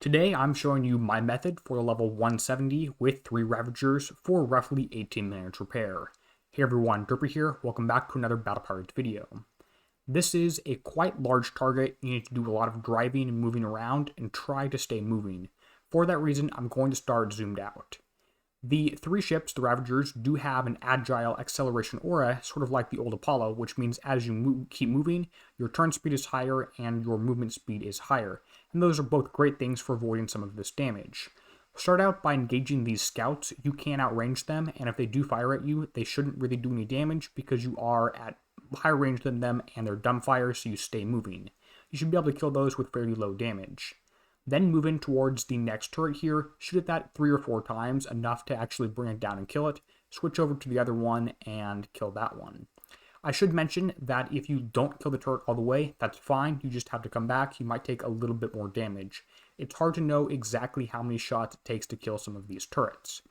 Today I'm showing you my method for the level 170 with 3 Ravagers for roughly 18 minutes repair. Hey everyone, Derpy here, welcome back to another Battle Pirates video. This is a quite large target. You need to do a lot of driving and moving around and try to stay moving. For that reason, I'm going to start zoomed out. The 3 ships, the Ravagers, do have an agile acceleration aura, sort of like the old Apollo, which means as you keep moving, your turn speed is higher and your movement speed is higher. And those are both great things for avoiding some of this damage. Start out by engaging these scouts. You can outrange them, and if they do fire at you, they shouldn't really do any damage because you are at higher range than them and they're dumbfire, so you stay moving. You should be able to kill those with fairly low damage. Then move in towards the next turret here, shoot at that 3 or 4 times, enough to actually bring it down and kill it, switch over to the other one and kill that one. I should mention that if you don't kill the turret all the way, that's fine, you just have to come back, you might take a little bit more damage. It's hard to know exactly how many shots it takes to kill some of these turrets.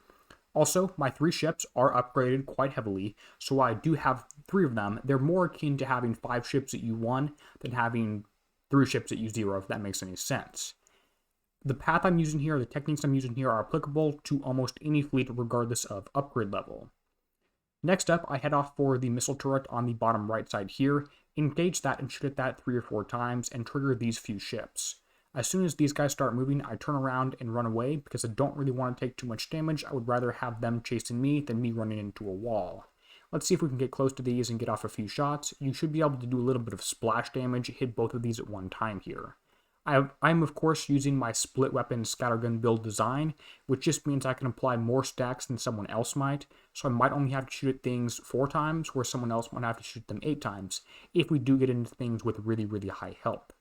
Also, my 3 ships are upgraded quite heavily, so I do have 3 of them. They're more akin to having 5 ships at U1 than having 3 ships at U0, if that makes any sense. The path I'm using here, the techniques I'm using here are applicable to almost any fleet regardless of upgrade level. Next up, I head off for the missile turret on the bottom right side here, engage that and shoot at that 3 or 4 times and trigger these few ships. As soon as these guys start moving, I turn around and run away because I don't really want to take too much damage. I would rather have them chasing me than me running into a wall. Let's see if we can get close to these and get off a few shots. You should be able to do a little bit of splash damage, hit both of these at one time here. I'm of course using my split weapon scattergun build design, which just means I can apply more stacks than someone else might, so I might only have to shoot at things 4 times, where someone else might have to shoot them 8 times, if we do get into things with really high health.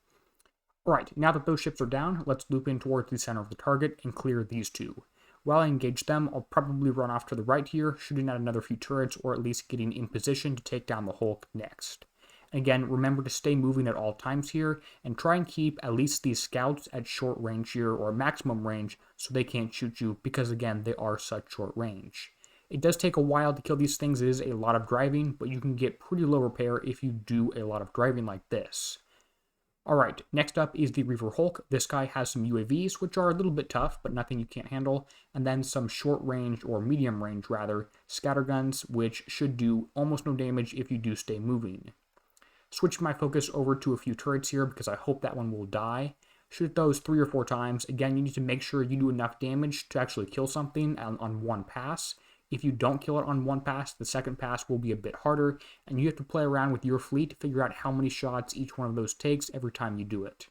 Alright, now that those ships are down, let's loop in towards the center of the target and clear these 2. While I engage them, I'll probably run off to the right here, shooting at another few turrets, or at least getting in position to take down the Hulk next. Again, remember to stay moving at all times here, and try and keep at least these scouts at short range here, or maximum range, so they can't shoot you, because again, they are such short range. It does take a while to kill these things, it is a lot of driving, but you can get pretty low repair if you do a lot of driving like this. Alright, next up is the Reaver Hulk. This guy has some UAVs, which are a little bit tough, but nothing you can't handle, and then some short range, or medium range rather, scatterguns, which should do almost no damage if you do stay moving. Switch my focus over to a few turrets here because I hope that one will die. Shoot those 3 or 4 times. Again, you need to make sure you do enough damage to actually kill something on one pass. If you don't kill it on one pass, the second pass will be a bit harder, and you have to play around with your fleet to figure out how many shots each one of those takes every time you do it.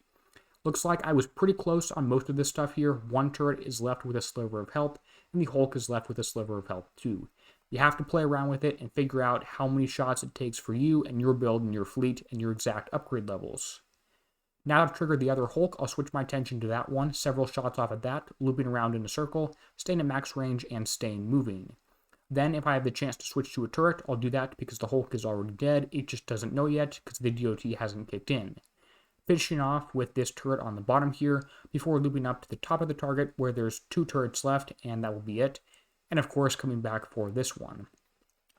Looks like I was pretty close on most of this stuff here. One turret is left with a sliver of health, and the Hulk is left with a sliver of health too. You have to play around with it and figure out how many shots it takes for you and your build and your fleet and your exact upgrade levels. Now I've triggered the other Hulk, I'll switch my attention to that one, several shots off of that, looping around in a circle, staying at max range and staying moving. Then if I have the chance to switch to a turret, I'll do that because the Hulk is already dead, it just doesn't know yet because the DOT hasn't kicked in. Finishing off with this turret on the bottom here, before looping up to the top of the target where there's 2 turrets left and that will be it. And of course coming back for this one.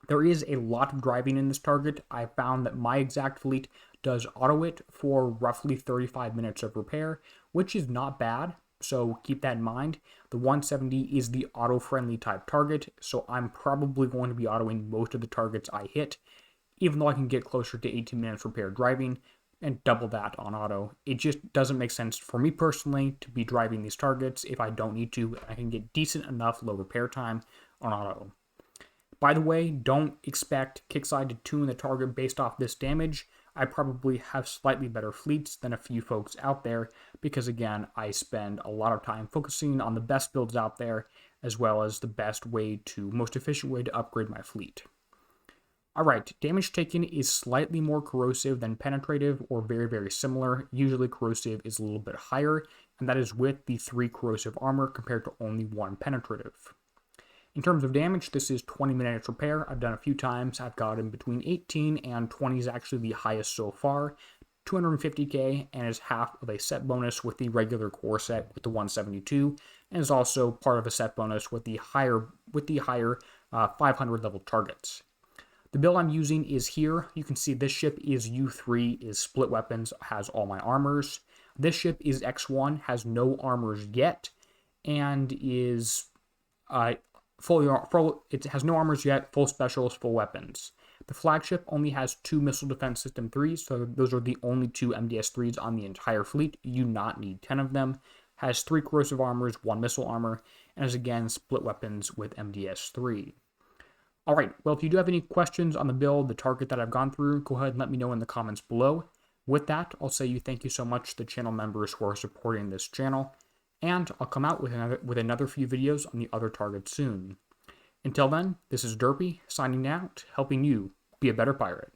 There is a lot of driving in this target. I found that my exact fleet does auto it for roughly 35 minutes of repair, which is not bad, so keep that in mind. The 170 is the auto-friendly type target, so I'm probably going to be autoing most of the targets I hit, even though I can get closer to 18 minutes repair driving, and double that on auto. It just doesn't make sense for me personally to be driving these targets if I don't need to, and I can get decent enough low repair time on auto. By the way, don't expect Kixeye to tune the target based off this damage. I probably have slightly better fleets than a few folks out there because again, I spend a lot of time focusing on the best builds out there as well as the most efficient way to upgrade my fleet. Alright, damage taken is slightly more corrosive than penetrative or very similar. Usually corrosive is a little bit higher, and that is with the 3 corrosive armor compared to only 1 penetrative. In terms of damage, this is 20 minutes repair. I've done a few times. I've gotten between 18 and 20 is actually the highest so far. 250k and is half of a set bonus with the regular core set with the 172, and is also part of a set bonus with the higher 500 level targets. The build I'm using is here. You can see this ship is U3, is split weapons, has all my armors. This ship is X1, has no armors yet, and is it has no armors yet, full specials, full weapons. The flagship only has 2 missile defense system 3s, so those are the only 2 MDS 3s on the entire fleet. You do not need 10 of them. Has 3 corrosive armors, 1 missile armor, and is again split weapons with MDS 3. Alright, well, if you do have any questions on the build, the target that I've gone through, go ahead and let me know in the comments below. With that, I'll say thank you so much to the channel members who are supporting this channel, and I'll come out with another few videos on the other targets soon. Until then, this is Derpy, signing out, helping you be a better pirate.